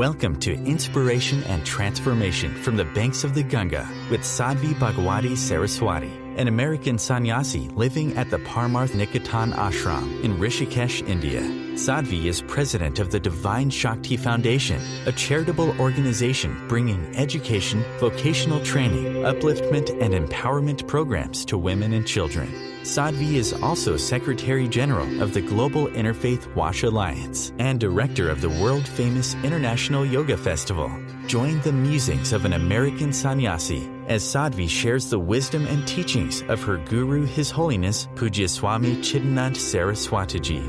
Welcome to Inspiration and Transformation from the Banks of the Ganga with Sadhvi Bhagawati Saraswati, an American sannyasi living at the Parmarth Niketan ashram in Rishikesh, India. Sadhvi is president of the Divine Shakti Foundation, a charitable organization bringing education, vocational training, upliftment, and empowerment programs to women and children. Sadhvi is also Secretary General of the Global Interfaith Wash Alliance and Director of the world-famous International Yoga Festival. Join the musings of an American sannyasi as Sadhvi shares the wisdom and teachings of her guru, His Holiness Pujya Swami Chidanand Saraswati Ji.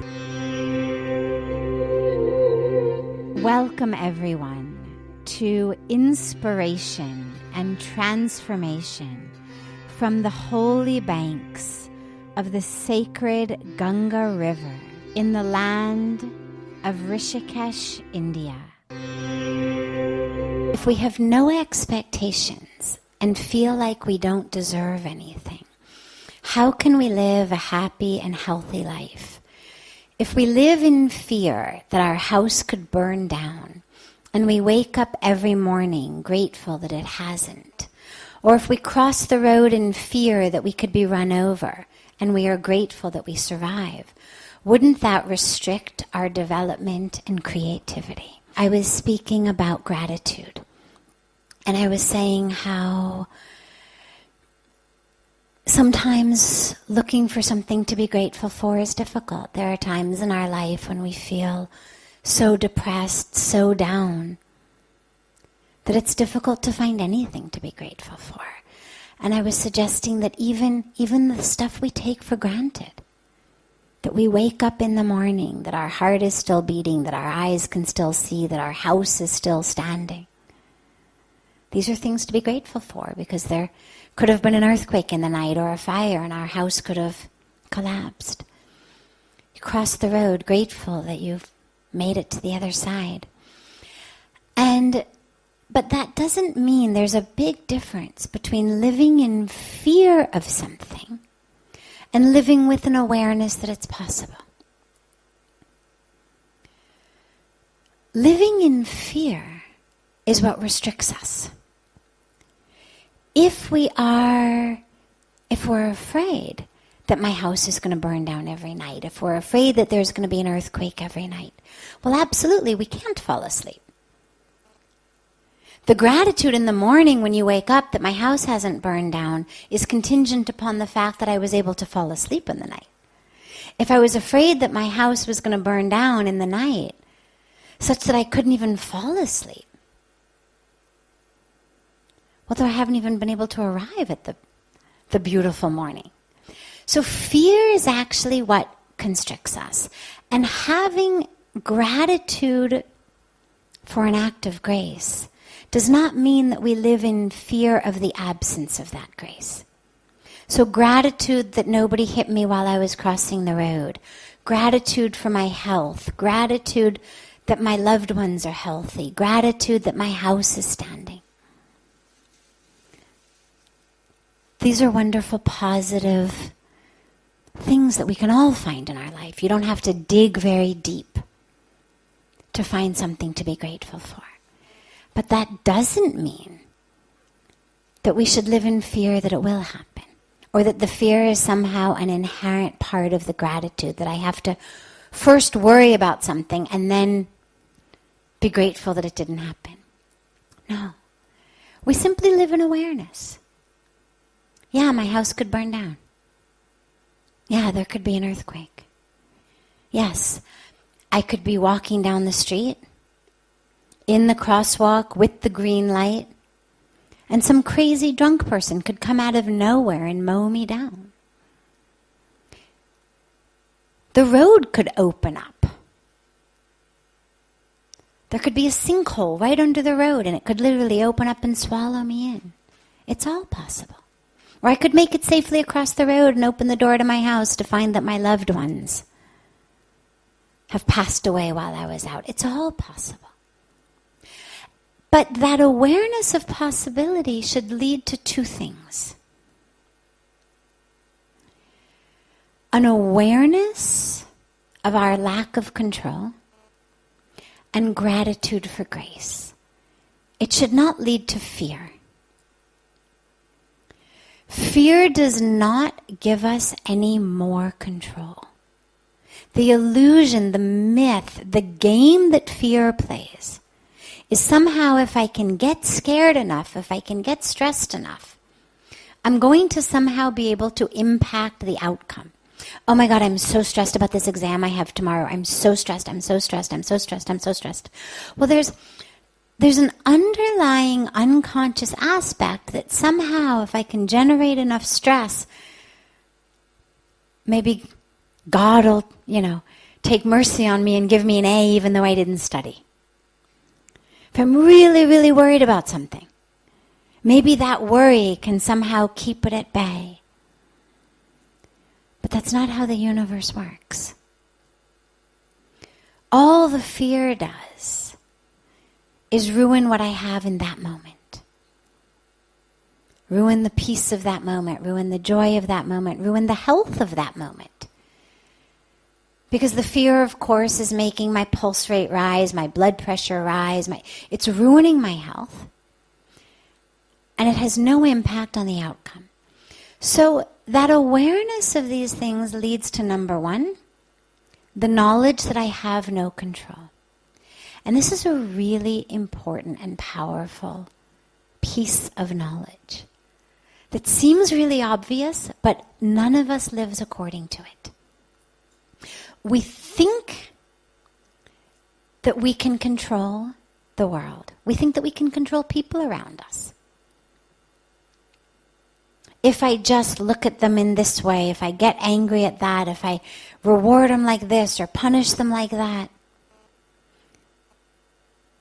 Welcome everyone to Inspiration and Transformation from the holy banks of the sacred Ganga River in the land of Rishikesh, India. If we have no expectations and feel like we don't deserve anything, how can we live a happy and healthy life? If we live in fear that our house could burn down and we wake up every morning grateful that it hasn't, or if we cross the road in fear that we could be run over and we are grateful that we survive, wouldn't that restrict our development and creativity? I was speaking about gratitude, and I was saying how sometimes looking for something to be grateful for is difficult. There are times in our life when we feel so depressed, so down, that it's difficult to find anything to be grateful for. And I was suggesting that even the stuff we take for granted, that we wake up in the morning, that our heart is still beating, that our eyes can still see, that our house is still standing. These are things to be grateful for, because there could have been an earthquake in the night or a fire and our house could have collapsed. You cross the road grateful that you've made it to the other side. But that doesn't mean there's a big difference between living in fear of something and living with an awareness that it's possible. Living in fear is what restricts us. If we're afraid that my house is going to burn down every night, if we're afraid that there's going to be an earthquake every night, well, absolutely, we can't fall asleep. The gratitude in the morning when you wake up that my house hasn't burned down is contingent upon the fact that I was able to fall asleep in the night. If I was afraid that my house was going to burn down in the night, such that I couldn't even fall asleep, well, I haven't even been able to arrive at the beautiful morning. So fear is actually what constricts us. And having gratitude for an act of grace does not mean that we live in fear of the absence of that grace. So gratitude that nobody hit me while I was crossing the road, gratitude for my health, gratitude that my loved ones are healthy, gratitude that my house is standing. These are wonderful, positive things that we can all find in our life. You don't have to dig very deep to find something to be grateful for. But that doesn't mean that we should live in fear that it will happen, or that the fear is somehow an inherent part of the gratitude, that I have to first worry about something and then be grateful that it didn't happen. No. We simply live in awareness. Yeah, my house could burn down. Yeah, there could be an earthquake. Yes, I could be walking down the street in the crosswalk with the green light, and some crazy drunk person could come out of nowhere and mow me down. The road could open up. There could be a sinkhole right under the road, and it could literally open up and swallow me in. It's all possible. Or I could make it safely across the road and open the door to my house to find that my loved ones have passed away while I was out. It's all possible. But that awareness of possibility should lead to two things. An awareness of our lack of control, and gratitude for grace. It should not lead to fear. Fear does not give us any more control. The illusion, the myth, the game that fear plays is somehow if I can get scared enough, if I can get stressed enough, I'm going to somehow be able to impact the outcome. Oh my God, I'm so stressed about this exam I have tomorrow. I'm so stressed, I'm so stressed, I'm so stressed, I'm so stressed. Well, there's an underlying unconscious aspect that somehow if I can generate enough stress, maybe God will, take mercy on me and give me an A even though I didn't study. If I'm really, really worried about something, maybe that worry can somehow keep it at bay. But that's not how the universe works. All the fear does is ruin what I have in that moment. Ruin the peace of that moment, ruin the joy of that moment, ruin the health of that moment. Because the fear, of course, is making my pulse rate rise, my blood pressure rise, it's ruining my health. And it has no impact on the outcome. So that awareness of these things leads to number one, the knowledge that I have no control. And this is a really important and powerful piece of knowledge that seems really obvious, but none of us lives according to it. We think that we can control the world. We think that we can control people around us. If I just look at them in this way, if I get angry at that, if I reward them like this or punish them like that,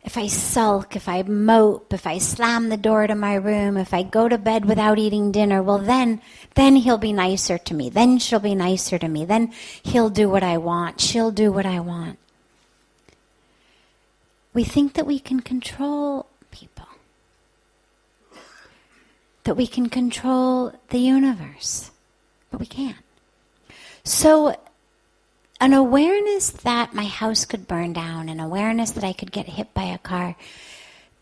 if I sulk, if I mope, if I slam the door to my room, if I go to bed without eating dinner, well then he'll be nicer to me. Then she'll be nicer to me. Then he'll do what I want. She'll do what I want. We think that we can control people. That we can control the universe. But we can't. So an awareness that my house could burn down, an awareness that I could get hit by a car,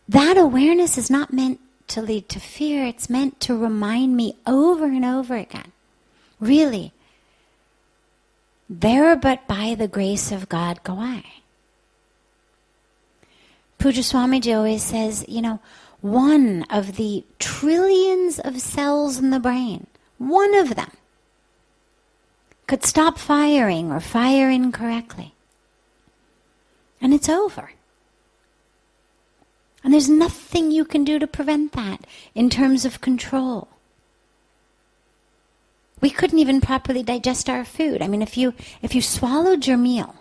that awareness is not meant to lead to fear. It's meant to remind me over and over again, really, there but by the grace of God go I. Pujya Swamiji always says, one of the trillions of cells in the brain, one of them, could stop firing or fire incorrectly. And it's over. And there's nothing you can do to prevent that in terms of control. We couldn't even properly digest our food. I mean, if you swallowed your meal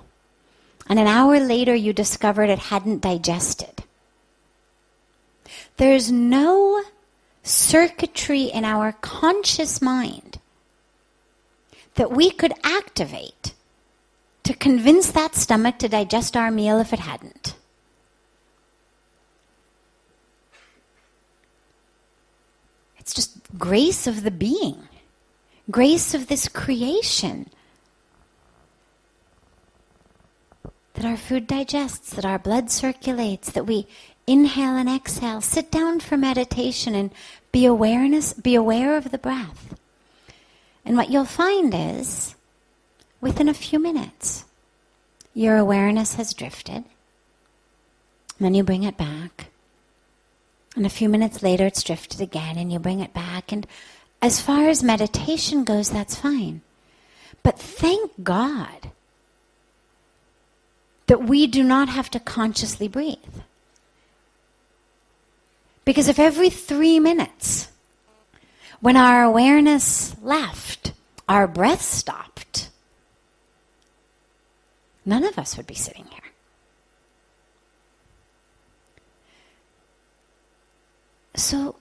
and an hour later you discovered it hadn't digested, there's no circuitry in our conscious mind that we could activate to convince that stomach to digest our meal if it hadn't. It's just grace of the being, grace of this creation, that our food digests, that our blood circulates, that we inhale and exhale. Sit down for meditation and be aware of the breath. And what you'll find is, within a few minutes, your awareness has drifted. Then you bring it back. And a few minutes later, it's drifted again, and you bring it back. And as far as meditation goes, that's fine. But thank God that we do not have to consciously breathe. Because if every 3 minutes, when our awareness left, our breath stopped, none of us would be sitting here. So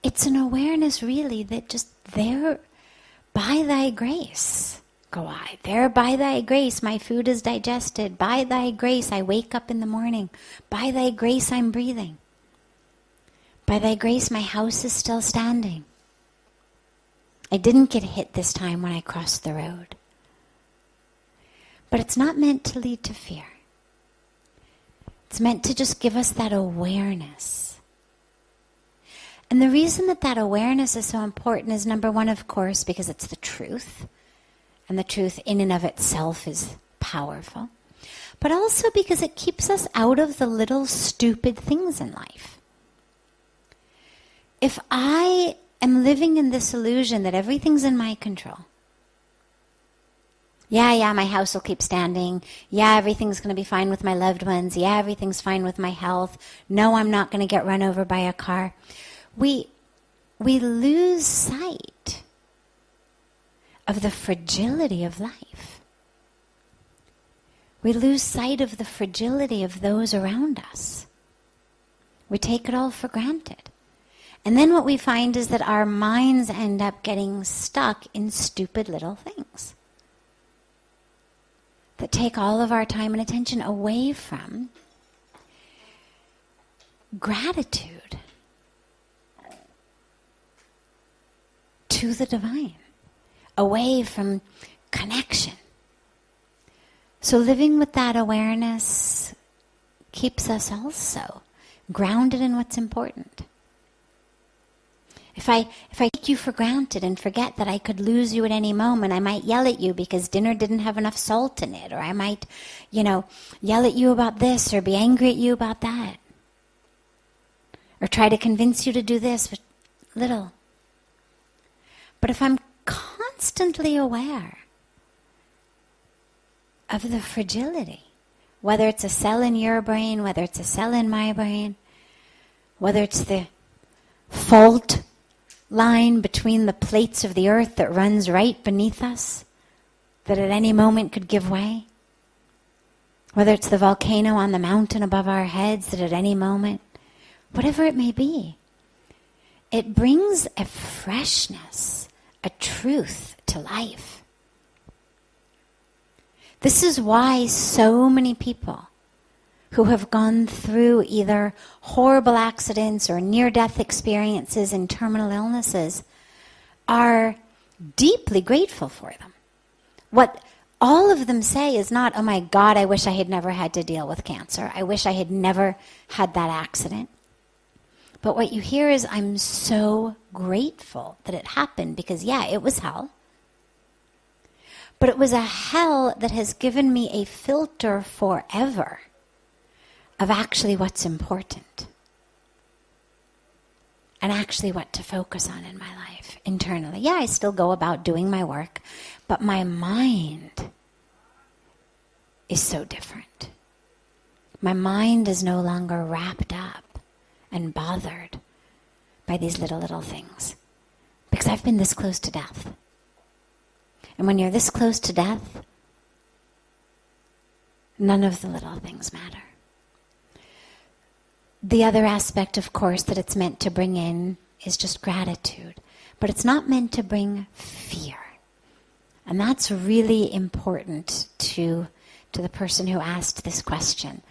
it's an awareness really that just there, by thy grace, go I. There by thy grace my food is digested. By thy grace I wake up in the morning. By thy grace I'm breathing. By thy grace my house is still standing. I didn't get hit this time when I crossed the road. But it's not meant to lead to fear. It's meant to just give us that awareness. And the reason that that awareness is so important is, number one, of course, because it's the truth. And the truth in and of itself is powerful. But also because it keeps us out of the little stupid things in life. If I am living in this illusion that everything's in my control, yeah, my house will keep standing. Yeah, everything's going to be fine with my loved ones. Yeah, everything's fine with my health. No, I'm not going to get run over by a car. We lose sight of the fragility of life. We lose sight of the fragility of those around us. We take it all for granted. And then what we find is that our minds end up getting stuck in stupid little things that take all of our time and attention away from gratitude to the divine, away from connection. So living with that awareness keeps us also grounded in what's important. If I take you for granted and forget that I could lose you at any moment, I might yell at you because dinner didn't have enough salt in it, or I might, yell at you about this or be angry at you about that. Or try to convince you to do this, but little. But if I'm constantly aware of the fragility, whether it's a cell in your brain, whether it's a cell in my brain, whether it's the fault line between the plates of the earth that runs right beneath us, that at any moment could give way, whether it's the volcano on the mountain above our heads that at any moment, whatever it may be, it brings a freshness, a truth to life. This is why so many people who have gone through either horrible accidents or near-death experiences and terminal illnesses are deeply grateful for them. What all of them say is not, oh my God, I wish I had never had to deal with cancer. I wish I had never had that accident. But what you hear is, I'm so grateful that it happened because, yeah, it was hell. But it was a hell that has given me a filter forever of actually what's important and actually what to focus on in my life internally. Yeah, I still go about doing my work, but my mind is so different. My mind is no longer wrapped up and bothered by these little things because I've been this close to death. And when you're this close to death, none of the little things matter. The other aspect, of course, that it's meant to bring in is just gratitude. But it's not meant to bring fear. And that's really important to the person who asked this question.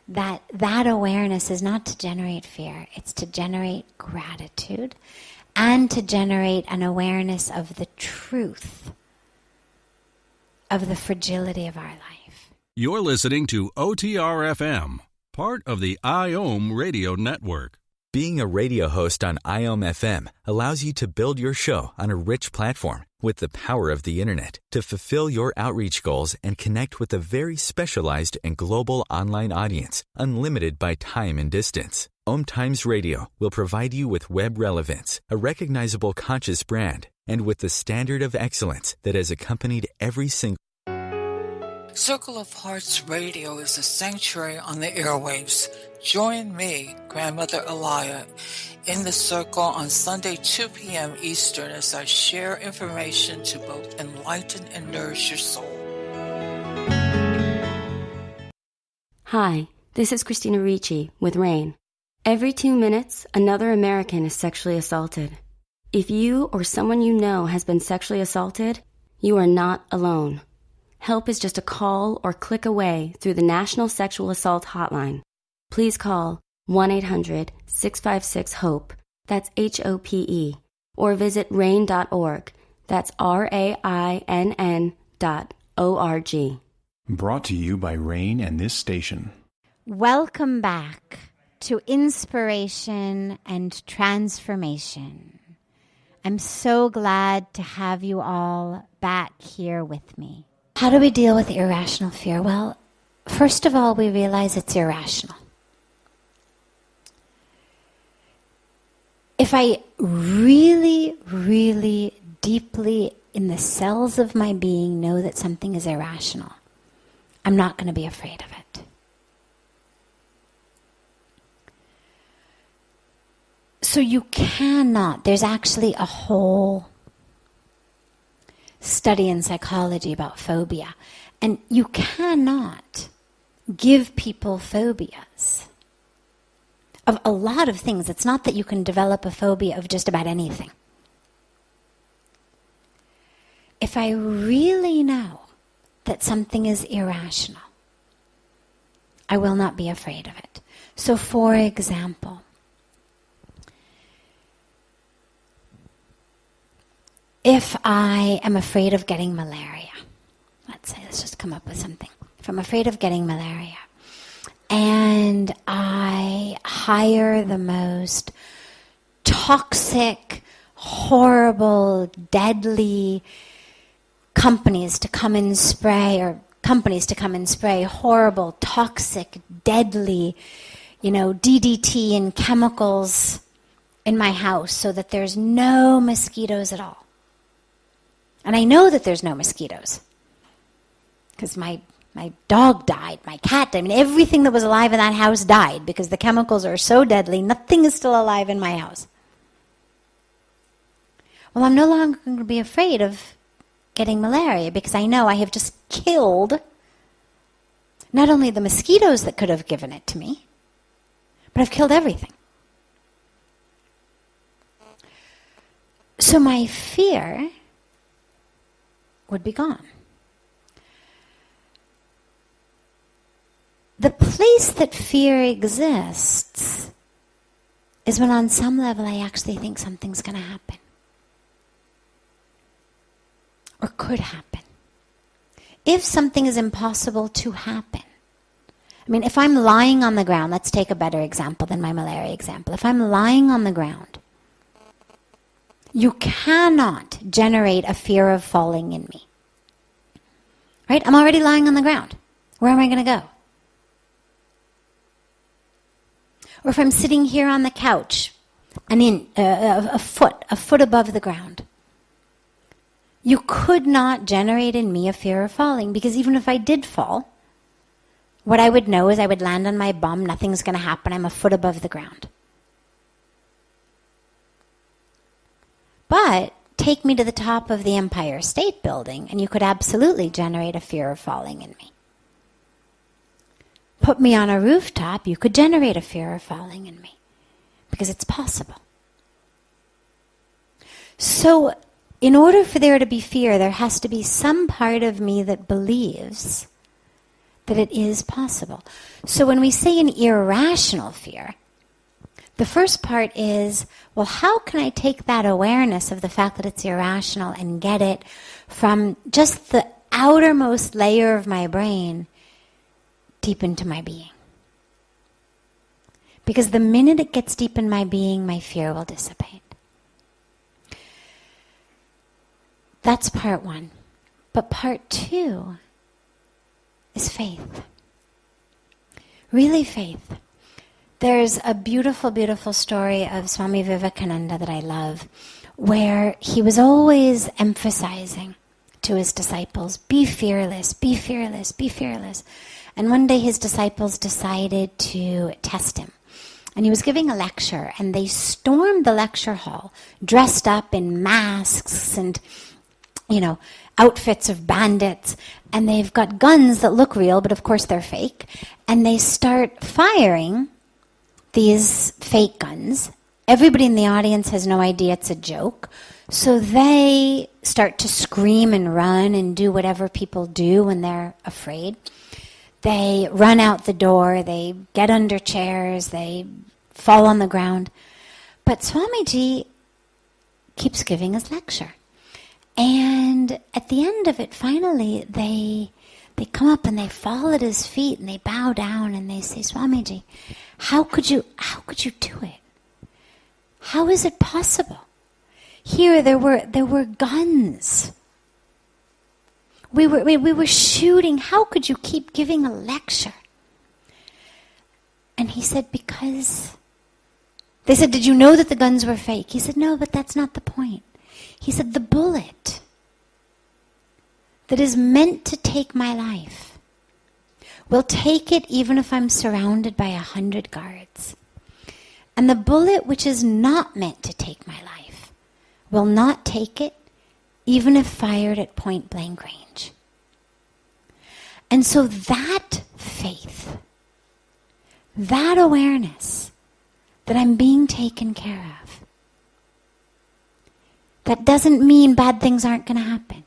That awareness is not to generate fear. It's to generate gratitude and to generate an awareness of the truth of the fragility of our life. You're listening to OTR-FM, part of the IOM radio network. Being a radio host on IOM FM allows you to build your show on a rich platform with the power of the internet to fulfill your outreach goals and connect with a very specialized and global online audience, unlimited by time and distance. OMTimes Radio will provide you with web relevance, a recognizable conscious brand, and with the standard of excellence that has accompanied every single Circle of Hearts Radio is a sanctuary on the airwaves. Join me, Grandmother Elia, in the circle on Sunday 2 p.m. Eastern as I share information to both enlighten and nourish your soul. Hi, this is Christina Ricci with RAIN. Every 2 minutes, another American is sexually assaulted. If you or someone you know has been sexually assaulted, you are not alone. Help is just a call or click away through the National Sexual Assault Hotline. Please call 1-800-656-HOPE, that's HOPE, or visit RAIN.org, that's RAINN.org. Brought to you by RAIN and this station. Welcome back to Inspiration and Transformation. I'm so glad to have you all back here with me. How do we deal with irrational fear? Well, first of all, we realize it's irrational. If I really, really deeply in the cells of my being know that something is irrational, I'm not going to be afraid of it. So you cannot, there's actually a whole study in psychology about phobia, and you cannot give people phobias of a lot of things. It's not that you can develop a phobia of just about anything. If I really know that something is irrational, I will not be afraid of it. So for example, if I am afraid of getting malaria, let's just come up with something. If I'm afraid of getting malaria, and I hire the most toxic, horrible, deadly companies to come and spray horrible, toxic, deadly, DDT and chemicals in my house so that there's no mosquitoes at all. And I know that there's no mosquitoes because my dog died, my cat died. Everything that was alive in that house died because the chemicals are so deadly, nothing is still alive in my house. Well, I'm no longer going to be afraid of getting malaria because I know I have just killed not only the mosquitoes that could have given it to me, but I've killed everything. So my fear would be gone. The place that fear exists is when on some level I actually think something's going to happen. Or could happen. If something is impossible to happen. If I'm lying on the ground, let's take a better example than my malaria example. If I'm lying on the ground, you cannot generate a fear of falling in me. Right? I'm already lying on the ground. Where am I going to go? Or if I'm sitting here on the couch, a foot above the ground, you could not generate in me a fear of falling, because even if I did fall, what I would know is I would land on my bum, nothing's going to happen, I'm a foot above the ground. But take me to the top of the Empire State Building, and you could absolutely generate a fear of falling in me. Put me on a rooftop, you could generate a fear of falling in me, because it's possible. So, in order for there to be fear, there has to be some part of me that believes that it is possible. So when we say an irrational fear, the first part is, well, how can I take that awareness of the fact that it's irrational and get it from just the outermost layer of my brain deep into my being? Because the minute it gets deep in my being, my fear will dissipate. That's part one. But part two is faith. Really faith. There's a beautiful, beautiful story of Swami Vivekananda that I love, where he was always emphasizing to his disciples, be fearless, be fearless, be fearless. And one day his disciples decided to test him. And he was giving a lecture, and they stormed the lecture hall, dressed up in masks and, outfits of bandits, and they've got guns that look real, but of course they're fake. And they start firing these fake guns. Everybody in the audience has no idea it's a joke. So they start to scream and run and do whatever people do when they're afraid. They run out the door, they get under chairs, they fall on the ground. But Swamiji keeps giving his lecture. And at the end of it, finally, they They come up and they fall at his feet and they bow down and they say, Swamiji, how could you do it? How is it possible? Here there were guns. We were shooting. How could you keep giving a lecture? And he said, because... They said, did you know that the guns were fake? He said, no, but that's not the point. He said, the bullet that is meant to take my life will take it even if I'm surrounded by 100 guards. And the bullet which is not meant to take my life will not take it even if fired at point blank range. And so that faith, that awareness that I'm being taken care of, that doesn't mean bad things aren't going to happen.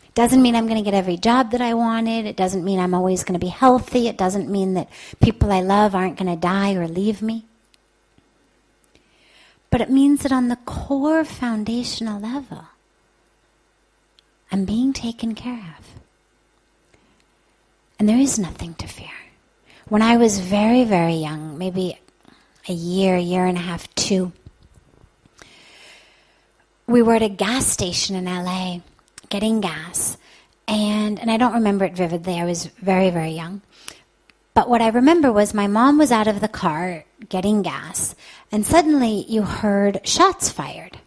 It doesn't mean I'm going to get every job that I wanted. It doesn't mean I'm always going to be healthy. It doesn't mean that people I love aren't going to die or leave me. But it means that on the core foundational level, I'm being taken care of. And there is nothing to fear. When I was very, very young, maybe a year and a half, 2, we were at a gas station in LA getting gas. And I don't remember it vividly. I was very, very young. But what I remember was my mom was out of the car getting gas, and suddenly you heard shots fired.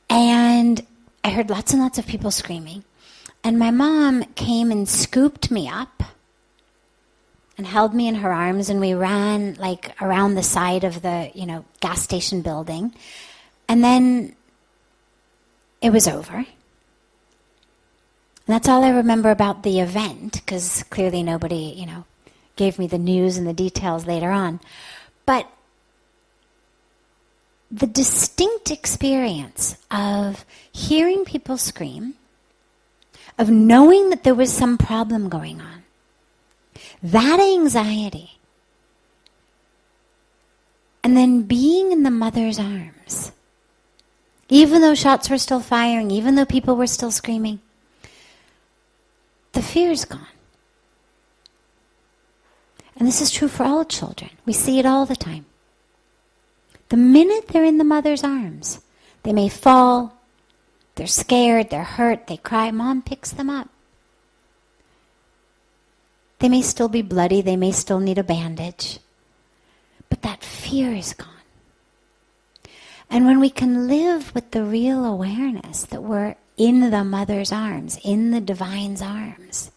And I heard lots and lots of people screaming. And my mom came and scooped me up and held me in her arms, and we ran like around the side of the, gas station building. And then it was over. And that's all I remember about the event, because clearly nobody, gave me the news and the details later on. But the distinct experience of hearing people scream, of knowing that there was some problem going on, that anxiety, and then being in the mother's arms, even though shots were still firing, even though people were still screaming, the fear's gone. And this is true for all children. We see it all the time. The minute they're in the mother's arms, they may fall, they're scared, they're hurt, they cry, Mom picks them up. They may still be bloody, they may still need a bandage, but that fear is gone. And when we can live with the real awareness that we're in the mother's arms, in the divine's arms,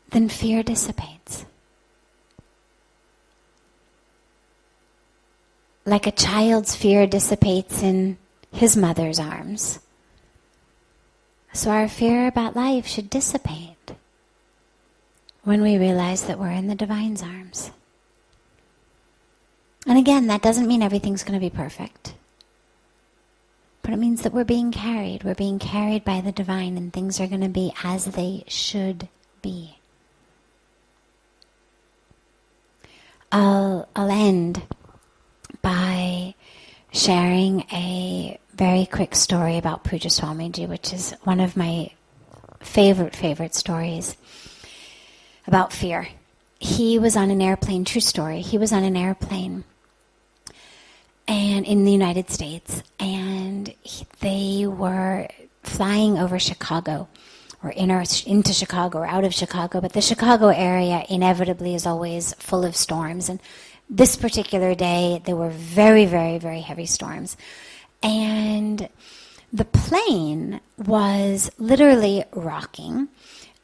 then fear dissipates. Like a child's fear dissipates in his mother's arms, so our fear about life should dissipate when we realize that we're in the divine's arms. And again, that doesn't mean everything's going to be perfect. But it means that we're being carried. We're being carried by the divine, and things are going to be as they should be. I'll end by sharing a very quick story about Puja Swamiji, which is one of my favorite stories about fear. He was on an airplane, true story, he was on an airplane and in the United States, and they were flying over Chicago, or into Chicago or out of Chicago, but the Chicago area inevitably is always full of storms, and this particular day there were very, very, very heavy storms. And the plane was literally rocking,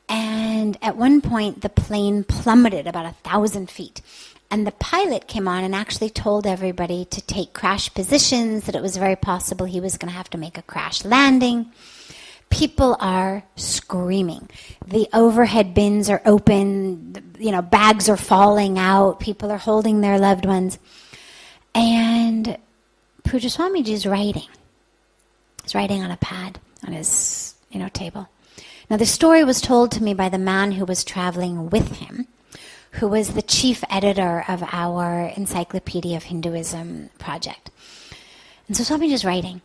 and at one point the plane plummeted about 1,000 feet. And the pilot came on and actually told everybody to take crash positions, that it was very possible he was going to have to make a crash landing. People are screaming. The overhead bins are open, bags are falling out, people are holding their loved ones. And Puja Swamiji is writing. He's writing on a pad on his, table. Now the story was told to me by the man who was traveling with him, who was the chief editor of our Encyclopedia of Hinduism project. And so Swamiji's writing.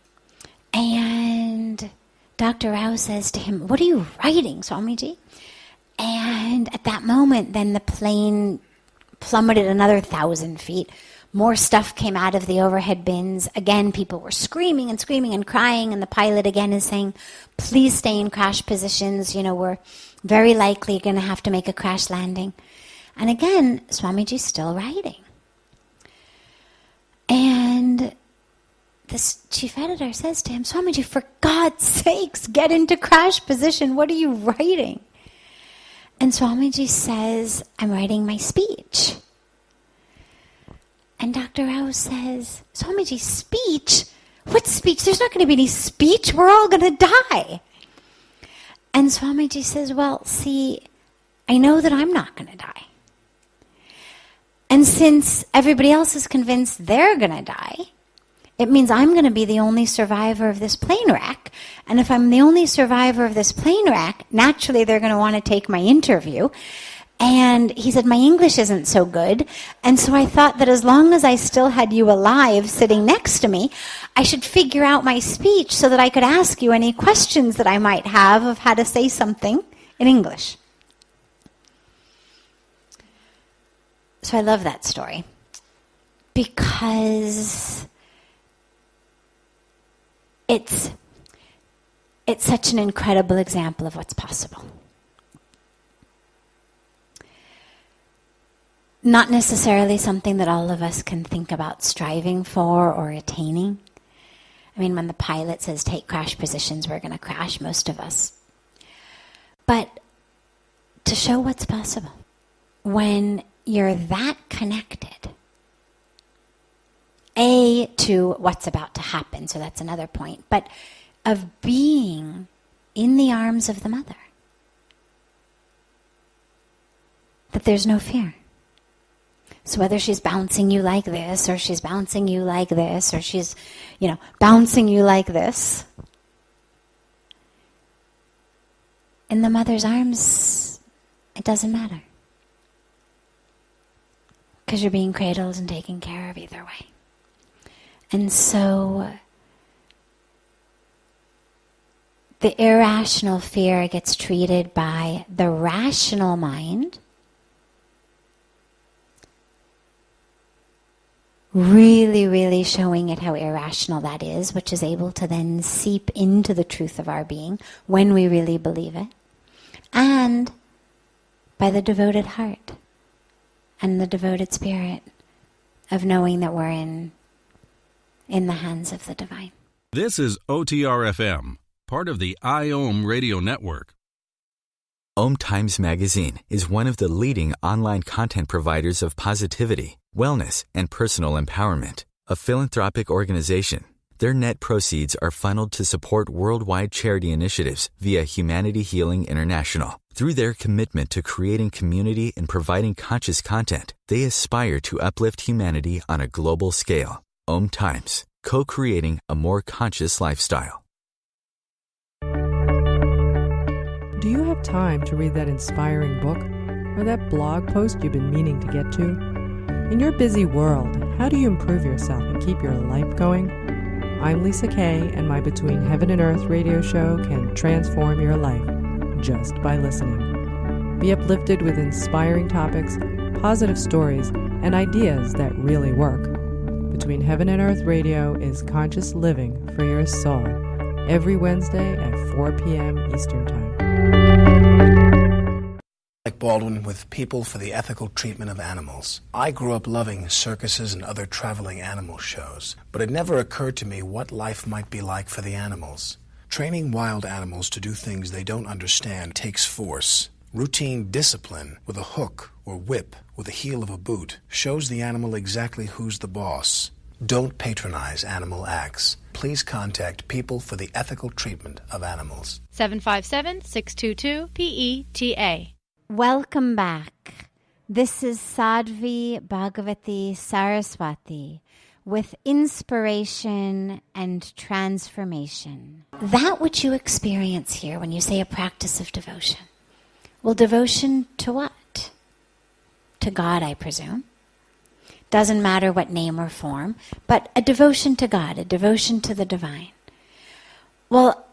And Dr. Rao says to him, "What are you writing, Swamiji?" And at that moment, then the plane plummeted another 1,000 feet. More stuff came out of the overhead bins. Again, people were screaming and screaming and crying, and the pilot again is saying, "Please stay in crash positions. We're very likely going to have to make a crash landing." And again, Swamiji's still writing. And this chief editor says to him, "Swamiji, for God's sakes, get into crash position. What are you writing?" And Swamiji says, "I'm writing my speech." And Dr. Rao says, "Swamiji, speech? What speech? There's not going to be any speech. We're all going to die." And Swamiji says, "Well, see, I know that I'm not going to die. And since everybody else is convinced they're going to die, it means I'm going to be the only survivor of this plane wreck. And if I'm the only survivor of this plane wreck, naturally they're going to want to take my interview." And he said, "My English isn't so good. And so I thought that as long as I still had you alive sitting next to me, I should figure out my speech so that I could ask you any questions that I might have of how to say something in English." So I love that story because it's such an incredible example of what's possible. Not necessarily something that all of us can think about striving for or attaining. I mean, when the pilot says take crash positions, we're going to crash, most of us. But to show what's possible, when you're that connected, to what's about to happen, so that's another point, but of being in the arms of the mother, that there's no fear. So whether she's bouncing you like this, or she's bouncing you like this, or she's, bouncing you like this, in the mother's arms, it doesn't matter. Because you're being cradled and taken care of either way. And so the irrational fear gets treated by the rational mind, really, really showing it how irrational that is, which is able to then seep into the truth of our being when we really believe it, and by the devoted heart and the devoted spirit of knowing that we're in the hands of the divine. This is OTR-FM, part of the IOM radio network. OMTimes magazine is one of the leading online content providers of positivity, wellness, and personal empowerment. A philanthropic organization, their net proceeds are funneled to support worldwide charity initiatives via Humanity Healing International. Through their commitment to creating community and providing conscious content, they aspire to uplift humanity on a global scale. OMTimes, co-creating a more conscious lifestyle. Do you have time to read that inspiring book or that blog post you've been meaning to get to? In your busy world, how do you improve yourself and keep your life going? I'm Lisa Kay, and my Between Heaven and Earth radio show can transform your life just by listening. Be uplifted with inspiring topics, positive stories, and ideas that really work. Between Heaven and Earth Radio is conscious living for your soul, every Wednesday at 4 p.m. Eastern Time. Like Baldwin with People for the Ethical Treatment of Animals. I grew up loving circuses and other traveling animal shows, but it never occurred to me what life might be like for the animals. Training wild animals to do things they don't understand takes force. Routine discipline with a hook or whip with the heel of a boot shows the animal exactly who's the boss. Don't patronize animal acts. Please contact People for the Ethical Treatment of Animals. 757-622-PETA. Welcome back. This is Sadhvi Bhagawati Saraswati with inspiration and transformation. That which you experience here when you say a practice of devotion. Well, devotion to what? To God, I presume. Doesn't matter what name or form, but a devotion to God, a devotion to the divine. Well,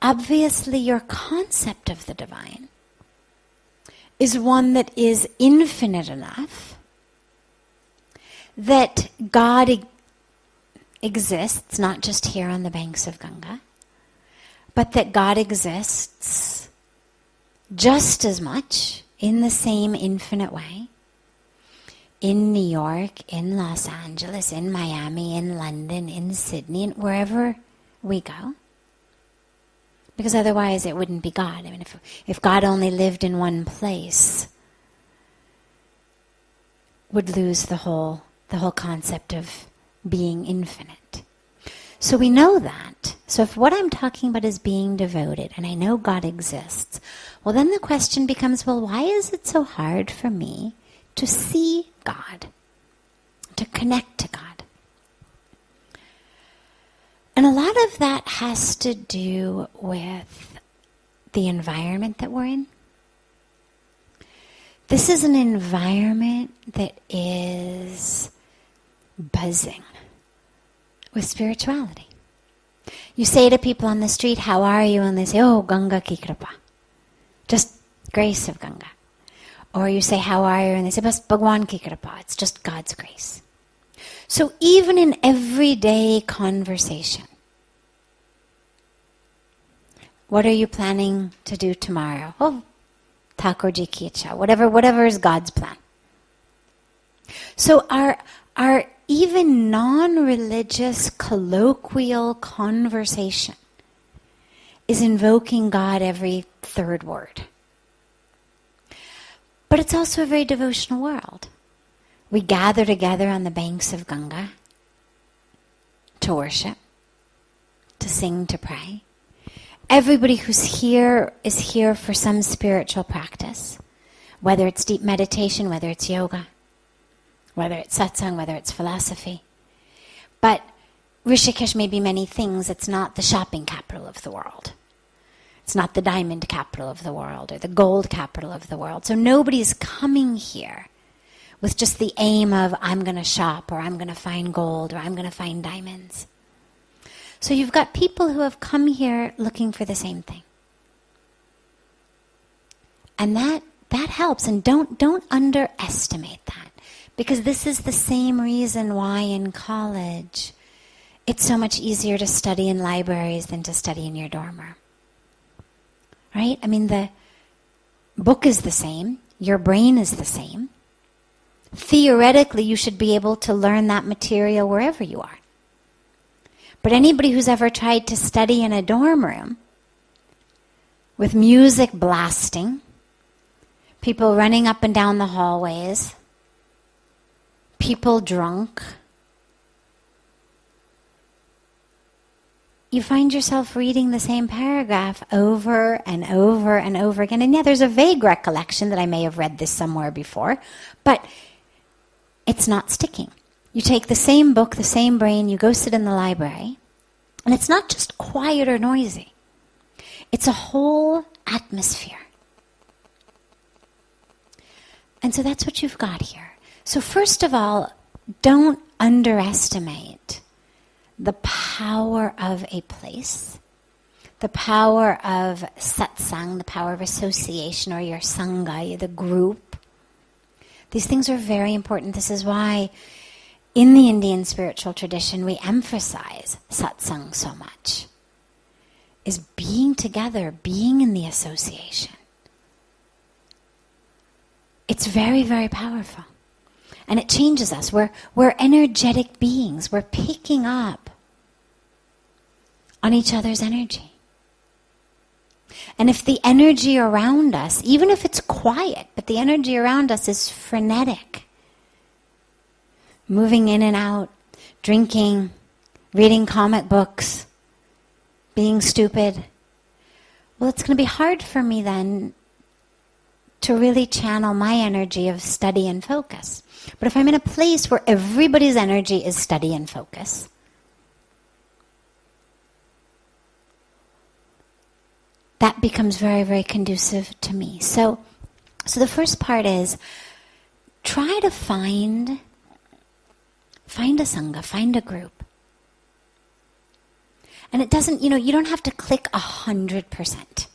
obviously your concept of the divine is one that is infinite enough that God exists, not just here on the banks of Ganga, but that God exists just as much in the same infinite way in New York, in Los Angeles, in Miami, in London, in Sydney, and wherever we go. Because otherwise it wouldn't be God. I mean, if God only lived in one place, would lose the whole concept of being infinite. So we know that. So if what I'm talking about is being devoted, and I know God exists, well then the question becomes, well, why is it so hard for me to see God, to connect to God? And a lot of that has to do with the environment that we're in. This is an environment that is buzzing with spirituality. You say to people on the street, how are you? And they say, oh, Ganga ki kripa. Just grace of Ganga. Or you say, how are you? And they say, bas Bhagwan ki kripa. It's just God's grace. So even in everyday conversation, what are you planning to do tomorrow? Oh, Thakurji ki ichha. Whatever is God's plan. So our even non-religious colloquial conversation is invoking God every third word. But it's also a very devotional world. We gather together on the banks of Ganga to worship, to sing, to pray. Everybody who's here is here for some spiritual practice, whether it's deep meditation, whether it's yoga, whether it's satsang, whether it's philosophy. But Rishikesh may be many things. It's not the shopping capital of the world. It's not the diamond capital of the world or the gold capital of the world. So nobody's coming here with just the aim of, I'm going to shop, or I'm going to find gold, or I'm going to find diamonds. So you've got people who have come here looking for the same thing. And that helps. And don't underestimate that. Because this is the same reason why in college it's so much easier to study in libraries than to study in your dorm room. Right? I mean, the book is the same. Your brain is the same. Theoretically, you should be able to learn that material wherever you are. But anybody who's ever tried to study in a dorm room with music blasting, people running up and down the hallways, people drunk, you find yourself reading the same paragraph over and over and over again. And yeah, there's a vague recollection that I may have read this somewhere before, but it's not sticking. You take the same book, the same brain, you go sit in the library, and it's not just quiet or noisy. It's a whole atmosphere. And so that's what you've got here. So first of all, don't underestimate the power of a place, the power of satsang, the power of association, or your sangha, the group. These things are very important. This is why in the Indian spiritual tradition we emphasize satsang so much, is being together, being in the association. It's very, very powerful. And it changes us. We're energetic beings. We're picking up on each other's energy. And if the energy around us, even if it's quiet, but the energy around us is frenetic, moving in and out, drinking, reading comic books, being stupid, well, it's going to be hard for me then to really channel my energy of study and focus. But if I'm in a place where everybody's energy is study and focus, that becomes very, very conducive to me. So the first part is try to find a sangha, find a group. And it doesn't, you don't have to click 100%.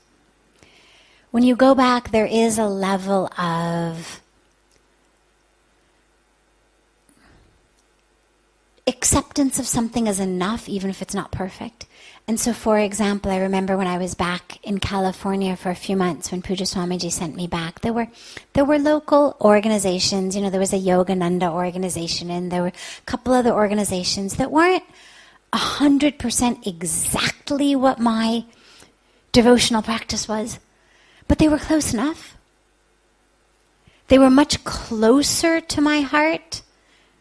When you go back, there is a level of acceptance of something as enough, even if it's not perfect. And so, for example, I remember when I was back in California for a few months, when Puja Swamiji sent me back, there were local organizations. There was a Yogananda organization, and there were a couple other organizations that weren't 100% exactly what my devotional practice was, but they were close enough. They were much closer to my heart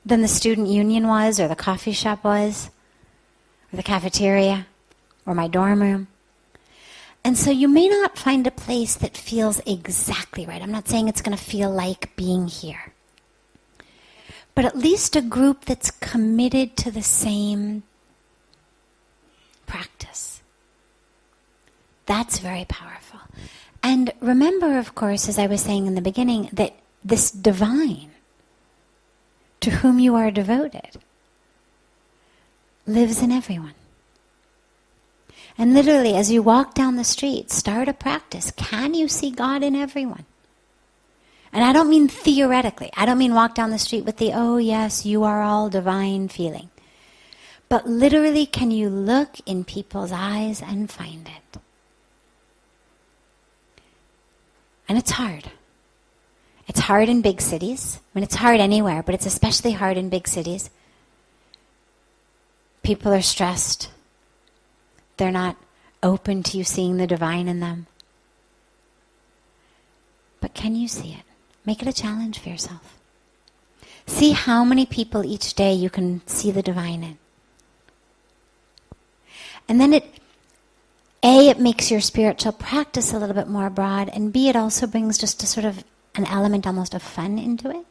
than the student union was, or the coffee shop was, or the cafeteria, or my dorm room. And so you may not find a place that feels exactly right. I'm not saying it's going to feel like being here. But at least a group that's committed to the same practice. That's very powerful. And remember, of course, as I was saying in the beginning, that this divine to whom you are devoted lives in everyone. And literally, as you walk down the street, start a practice. Can you see God in everyone? And I don't mean theoretically. I don't mean walk down the street with the, oh yes, you are all divine feeling. But literally, can you look in people's eyes and find it? And it's hard. It's hard in big cities. I mean, it's hard anywhere, but it's especially hard in big cities. People are stressed. They're not open to you seeing the divine in them. But can you see it? Make it a challenge for yourself. See how many people each day you can see the divine in. And then it makes your spiritual practice a little bit more broad, and B, it also brings just a sort of an element almost of fun into it.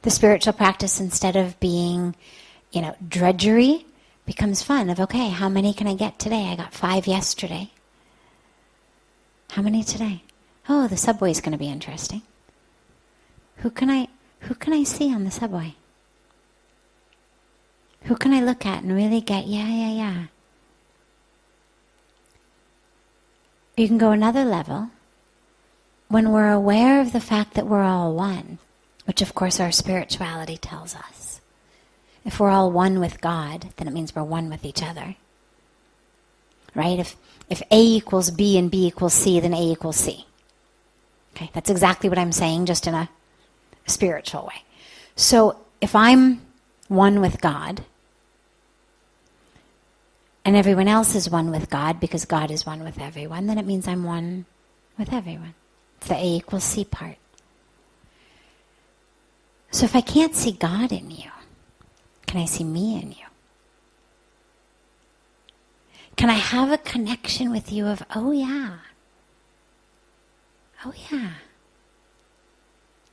The spiritual practice, instead of being, drudgery, becomes fun of, okay, how many can I get today? I got 5 yesterday. How many today? Oh, the subway's going to be interesting. Who can I see on the subway? Who can I look at and really get, yeah. You can go another level when we're aware of the fact that we're all one, which of course our spirituality tells us. If we're all one with God, then it means we're one with each other. Right? If A equals B and B equals C, then A equals C. Okay, that's exactly what I'm saying, just in a spiritual way. So if I'm one with God, and everyone else is one with God because God is one with everyone, then it means I'm one with everyone. It's the A equals C part. So if I can't see God in you, can I see me in you? Can I have a connection with you of, oh yeah,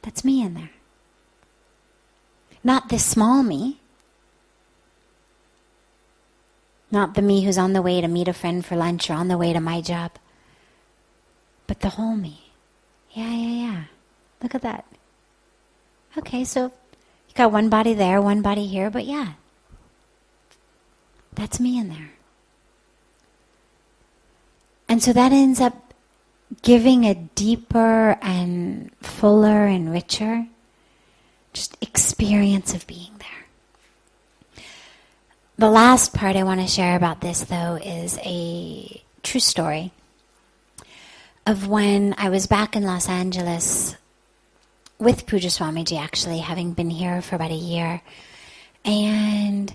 that's me in there. Not this small me. Not the me who's on the way to meet a friend for lunch or on the way to my job. But the whole me. Yeah. Look at that. Okay, so you got one body there, one body here, but yeah. That's me in there. And so that ends up giving a deeper and fuller and richer just experience of being there. The last part I want to share about this, though, is a true story of when I was back in Los Angeles with Puja Swamiji, actually, having been here for about a year. And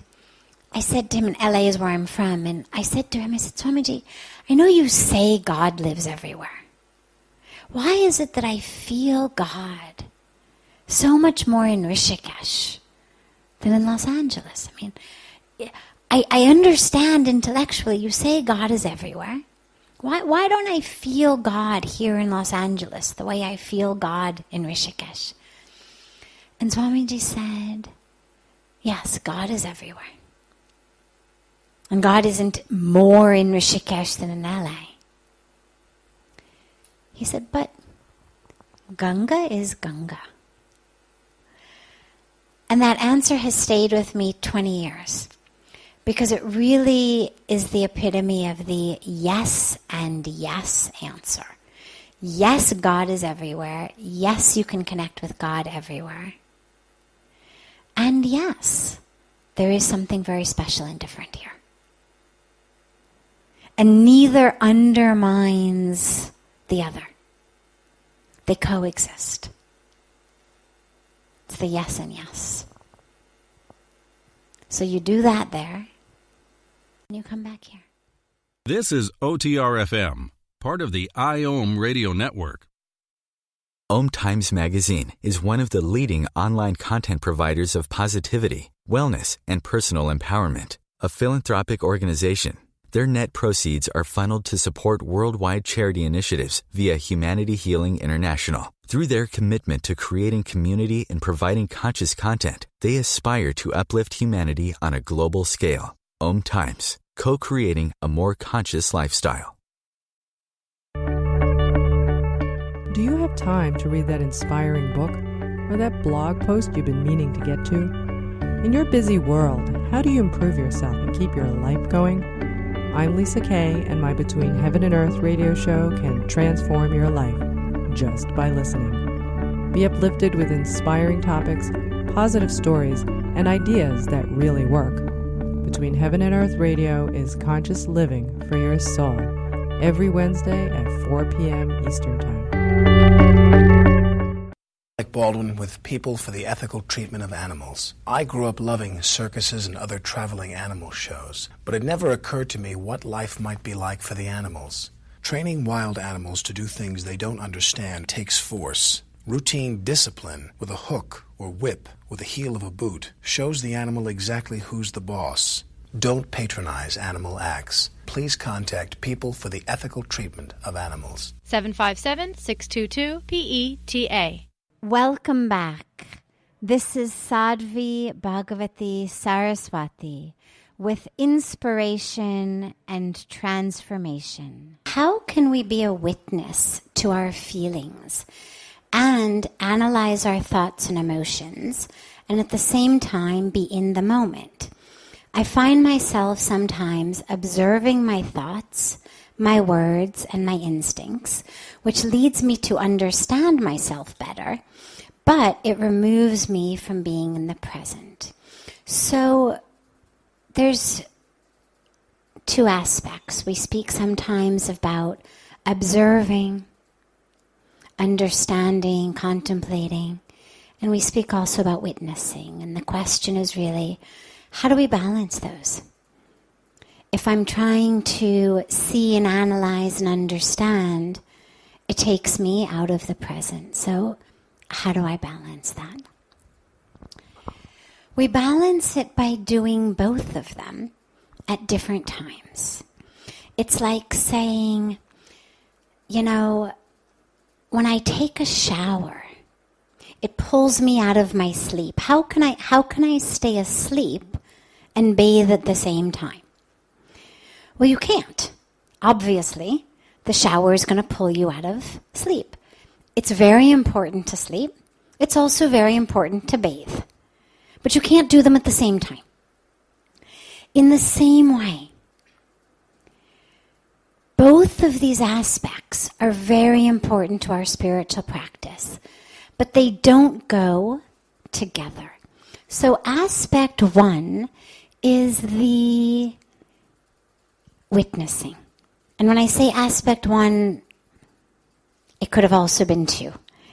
I said to him, in LA is where I'm from, and I said to him, I said, Swamiji, I know you say God lives everywhere. Why is it that I feel God so much more in Rishikesh than in Los Angeles? I mean, I understand intellectually you say God is everywhere. Why don't I feel God here in Los Angeles the way I feel God in Rishikesh? And Swamiji said, yes, God is everywhere. And God isn't more in Rishikesh than in LA. He said, but Ganga is Ganga. And that answer has stayed with me 20 years. because it really is the epitome of the yes and yes answer. Yes, God is everywhere. Yes, you can connect with God everywhere. And yes, there is something very special and different here. And neither undermines the other. They coexist. It's the yes and yes. So you do that there, and you come back here. This is OTR-FM, part of the IOM radio network. OMTimes magazine is one of the leading online content providers of positivity, wellness, and personal empowerment. A philanthropic organization, their net proceeds are funneled to support worldwide charity initiatives via Humanity Healing International. Through their commitment to creating community and providing conscious content, they aspire to uplift humanity on a global scale. OMTimes, co-creating a more conscious lifestyle. Do you have time to read that inspiring book or that blog post you've been meaning to get to? In your busy world, how do you improve yourself and keep your life going? I'm Lisa Kay, and my Between Heaven and Earth radio show can transform your life just by listening. Be uplifted with inspiring topics, positive stories, and ideas that really work. Between Heaven and Earth radio is conscious living for your soul, every Wednesday at 4 p.m. Eastern Time. Baldwin with People for the Ethical Treatment of Animals. I grew up loving circuses and other traveling animal shows, but it never occurred to me what life might be like for the animals. Training wild animals to do things they don't understand takes force. Routine discipline with a hook or whip with the heel of a boot shows the animal exactly who's the boss. Don't patronize animal acts. Please contact People for the Ethical Treatment of Animals. 757-622-PETA. Welcome back. This is Sadhvi Bhagawati Saraswati with inspiration and transformation. How can we be a witness to our feelings and analyze our thoughts and emotions and at the same time be in the moment? I find myself sometimes observing my thoughts, my words, and my instincts, which leads me to understand myself better, but it removes me from being in the present. So there's two aspects. We speak sometimes about observing, understanding, contemplating, and we speak also about witnessing. And the question is really, how do we balance those? If I'm trying to see and analyze and understand, it takes me out of the present. So how do I balance that? We balance it by doing both of them at different times. It's like saying, you know, when I take a shower, it pulls me out of my sleep. How can I stay asleep and bathe at the same time? Well, you can't. Obviously, the shower is going to pull you out of sleep. It's very important to sleep. It's also very important to bathe. But you can't do them at the same time. In the same way, both of these aspects are very important to our spiritual practice, but they don't go together. So aspect one is the witnessing. And when I say aspect one, it could have also been two.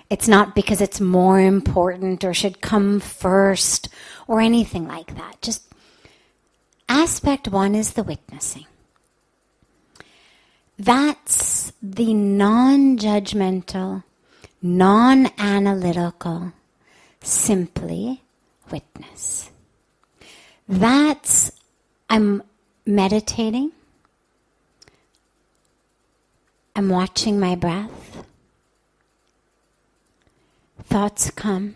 It's not because it's more important or should come first or anything like that. Just aspect one is the witnessing. That's the non-judgmental, non-analytical, simply witness. That's, I'm meditating. I'm watching my breath. Thoughts come,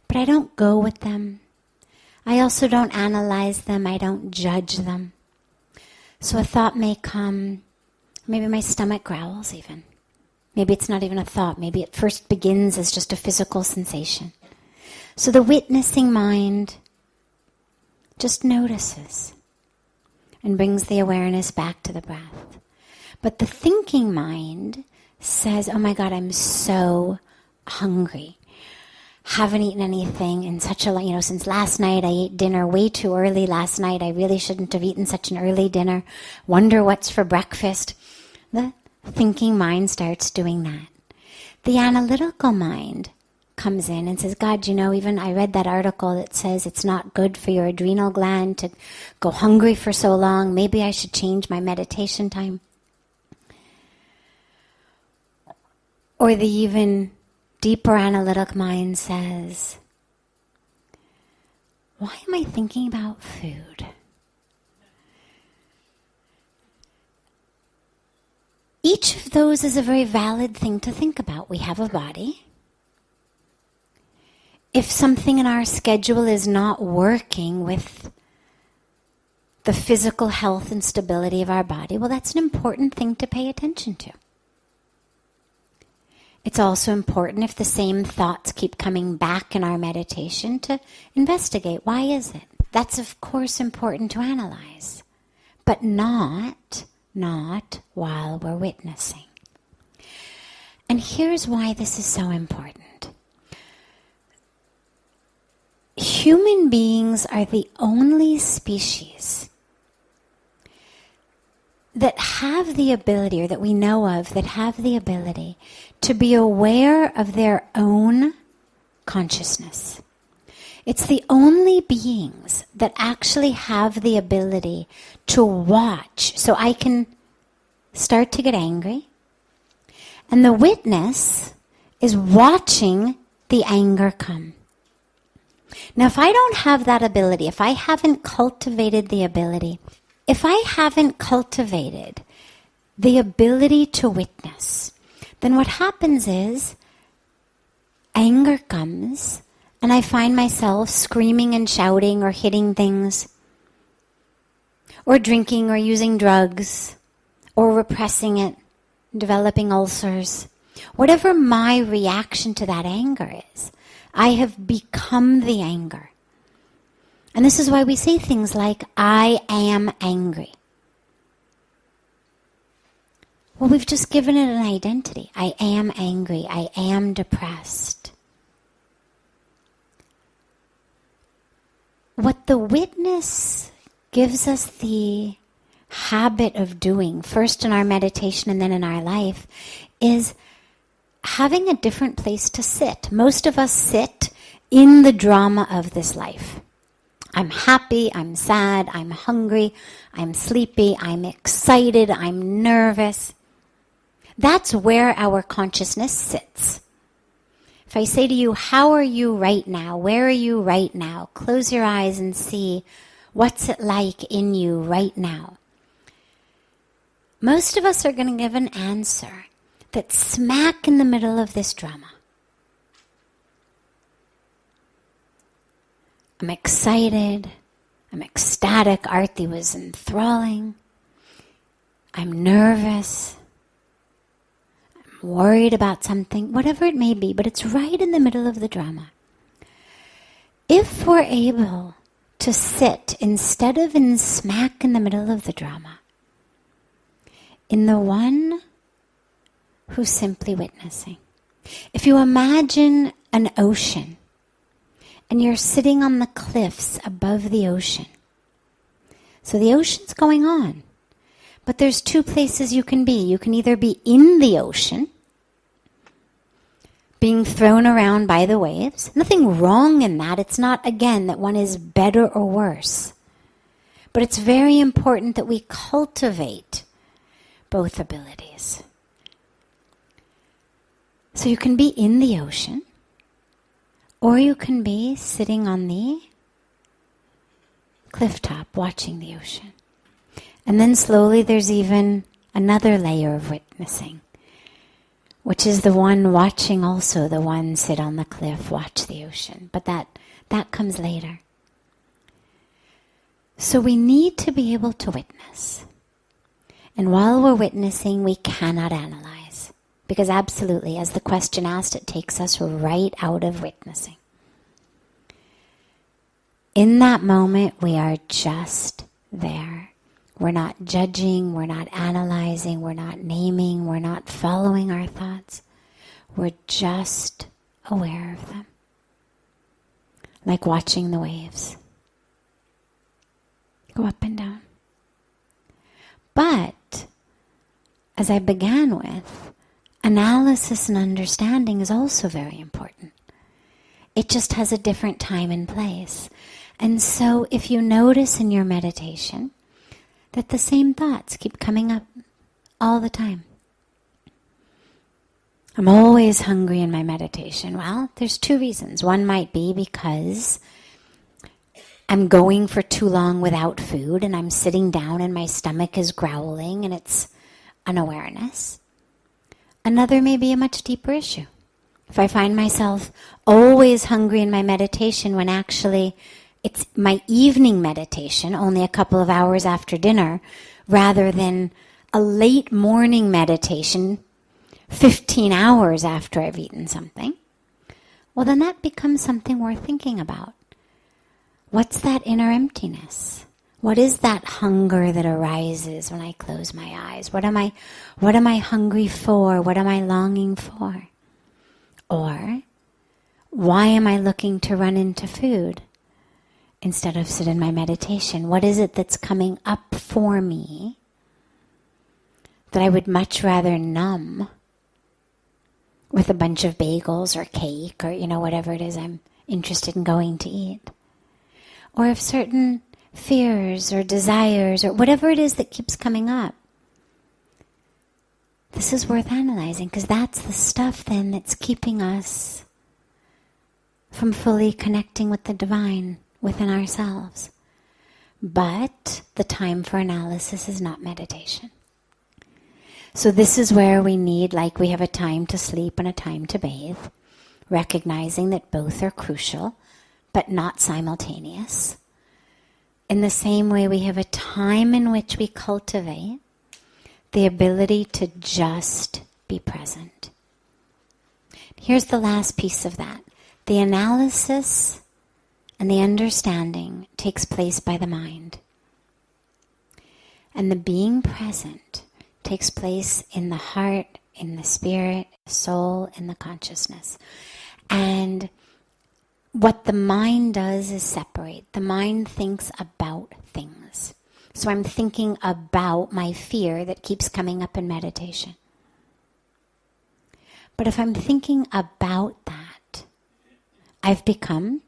but I don't go with them. I also don't analyze them. I don't judge them. So a thought may come, maybe my stomach growls even. Maybe it's not even a thought. Maybe it first begins as just a physical sensation. So the witnessing mind just notices and brings the awareness back to the breath. But the thinking mind says, oh my God, I'm so hungry. Haven't eaten anything in such a, since last night. I ate dinner way too early last night. I really shouldn't have eaten such an early dinner. Wonder what's for breakfast. The thinking mind starts doing that. The analytical mind comes in and says, God, even I read that article that says it's not good for your adrenal gland to go hungry for so long. Maybe I should change my meditation time. Or the even deeper analytic mind says, why am I thinking about food? Each of those is a very valid thing to think about. We have a body. If something in our schedule is not working with the physical health and stability of our body, well, that's an important thing to pay attention to. It's also important, if the same thoughts keep coming back in our meditation, to investigate, why is it? That's of course important to analyze, but not while we're witnessing. And here's why this is so important. Human beings are the only species that have the ability, or that we know of, that have the ability to be aware of their own consciousness. It's the only beings that actually have the ability to watch. So I can start to get angry, and the witness is watching the anger come. Now, if I don't have that ability, if I haven't cultivated the ability, if I haven't cultivated the ability to witness, then what happens is anger comes and I find myself screaming and shouting or hitting things or drinking or using drugs or repressing it, developing ulcers. Whatever my reaction to that anger is, I have become the anger. And this is why we say things like, I am angry. Well, we've just given it an identity. I am angry. I am depressed. What the witness gives us the habit of doing, first in our meditation and then in our life, is having a different place to sit. Most of us sit in the drama of this life. I'm happy, I'm sad, I'm hungry, I'm sleepy, I'm excited, I'm nervous. That's where our consciousness sits. If I say to you, how are you right now? Where are you right now? Close your eyes and see what's it like in you right now. Most of us are going to give an answer that's smack in the middle of this drama. I'm excited. I'm ecstatic. Arti was enthralling. I'm nervous. I'm worried about something, whatever it may be, but it's right in the middle of the drama. If we're able to sit, instead of in smack in the middle of the drama, in the one who's simply witnessing. If you imagine an ocean, and you're sitting on the cliffs above the ocean. So the ocean's going on. But there's two places you can be. You can either be in the ocean, being thrown around by the waves. Nothing wrong in that. It's not, again, that one is better or worse. But it's very important that we cultivate both abilities. So you can be in the ocean, or you can be sitting on the cliff top watching the ocean. And then slowly there's even another layer of witnessing, which is the one watching also the one sit on the cliff, watch the ocean. But that comes later. So we need to be able to witness. And while we're witnessing, we cannot analyze. Because absolutely, as the question asked, it takes us right out of witnessing. In that moment, we are just there. We're not judging, we're not analyzing, we're not naming, we're not following our thoughts. We're just aware of them. Like watching the waves go up and down. But, as I began with, analysis and understanding is also very important. It just has a different time and place. And so if you notice in your meditation that the same thoughts keep coming up all the time. I'm always hungry in my meditation. Well, there's two reasons. One might be because I'm going for too long without food and I'm sitting down and my stomach is growling and it's an awareness. Another may be a much deeper issue. If I find myself always hungry in my meditation when actually it's my evening meditation, only a couple of hours after dinner, rather than a late morning meditation 15 hours after I've eaten something, well, then that becomes something worth thinking about. What's that inner emptiness? What is that hunger that arises when I close my eyes? What am I hungry for? What am I longing for? Or, why am I looking to run into food instead of sit in my meditation? What is it that's coming up for me that I would much rather numb with a bunch of bagels or cake or, whatever it is I'm interested in going to eat? Or if certain fears or desires or whatever it is that keeps coming up, this is worth analyzing, because that's the stuff then that's keeping us from fully connecting with the divine within ourselves. But the time for analysis is not meditation. So this is where we need, like we have a time to sleep and a time to bathe, recognizing that both are crucial, but not simultaneous. In the same way, we have a time in which we cultivate the ability to just be present. Here's the last piece of that. The analysis and the understanding takes place by the mind. And the being present takes place in the heart, in the spirit, soul, in the consciousness. And what the mind does is separate. The mind thinks about things. So I'm thinking about my fear that keeps coming up in meditation. But if I'm thinking about that, I've become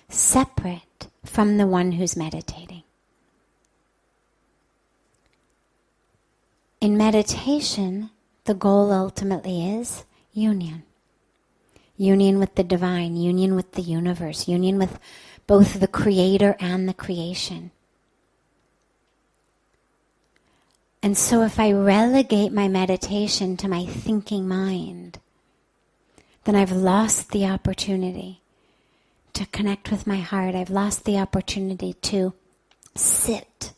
separate from the one who's meditating. In meditation, the goal ultimately is union. Union with the divine, union with the universe, union with both the creator and the creation. And so if I relegate my meditation to my thinking mind, then I've lost the opportunity to connect with my heart. I've lost the opportunity to sit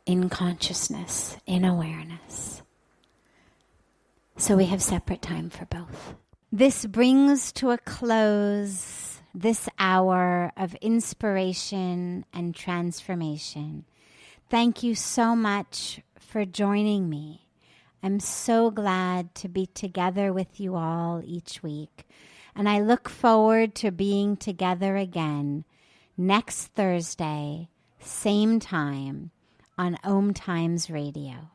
in consciousness, in awareness. So we have separate time for both. This brings to a close this hour of inspiration and transformation. Thank you so much for joining me. I'm so glad to be together with you all each week. And I look forward to being together again next Thursday, same time, on OMTimes Radio.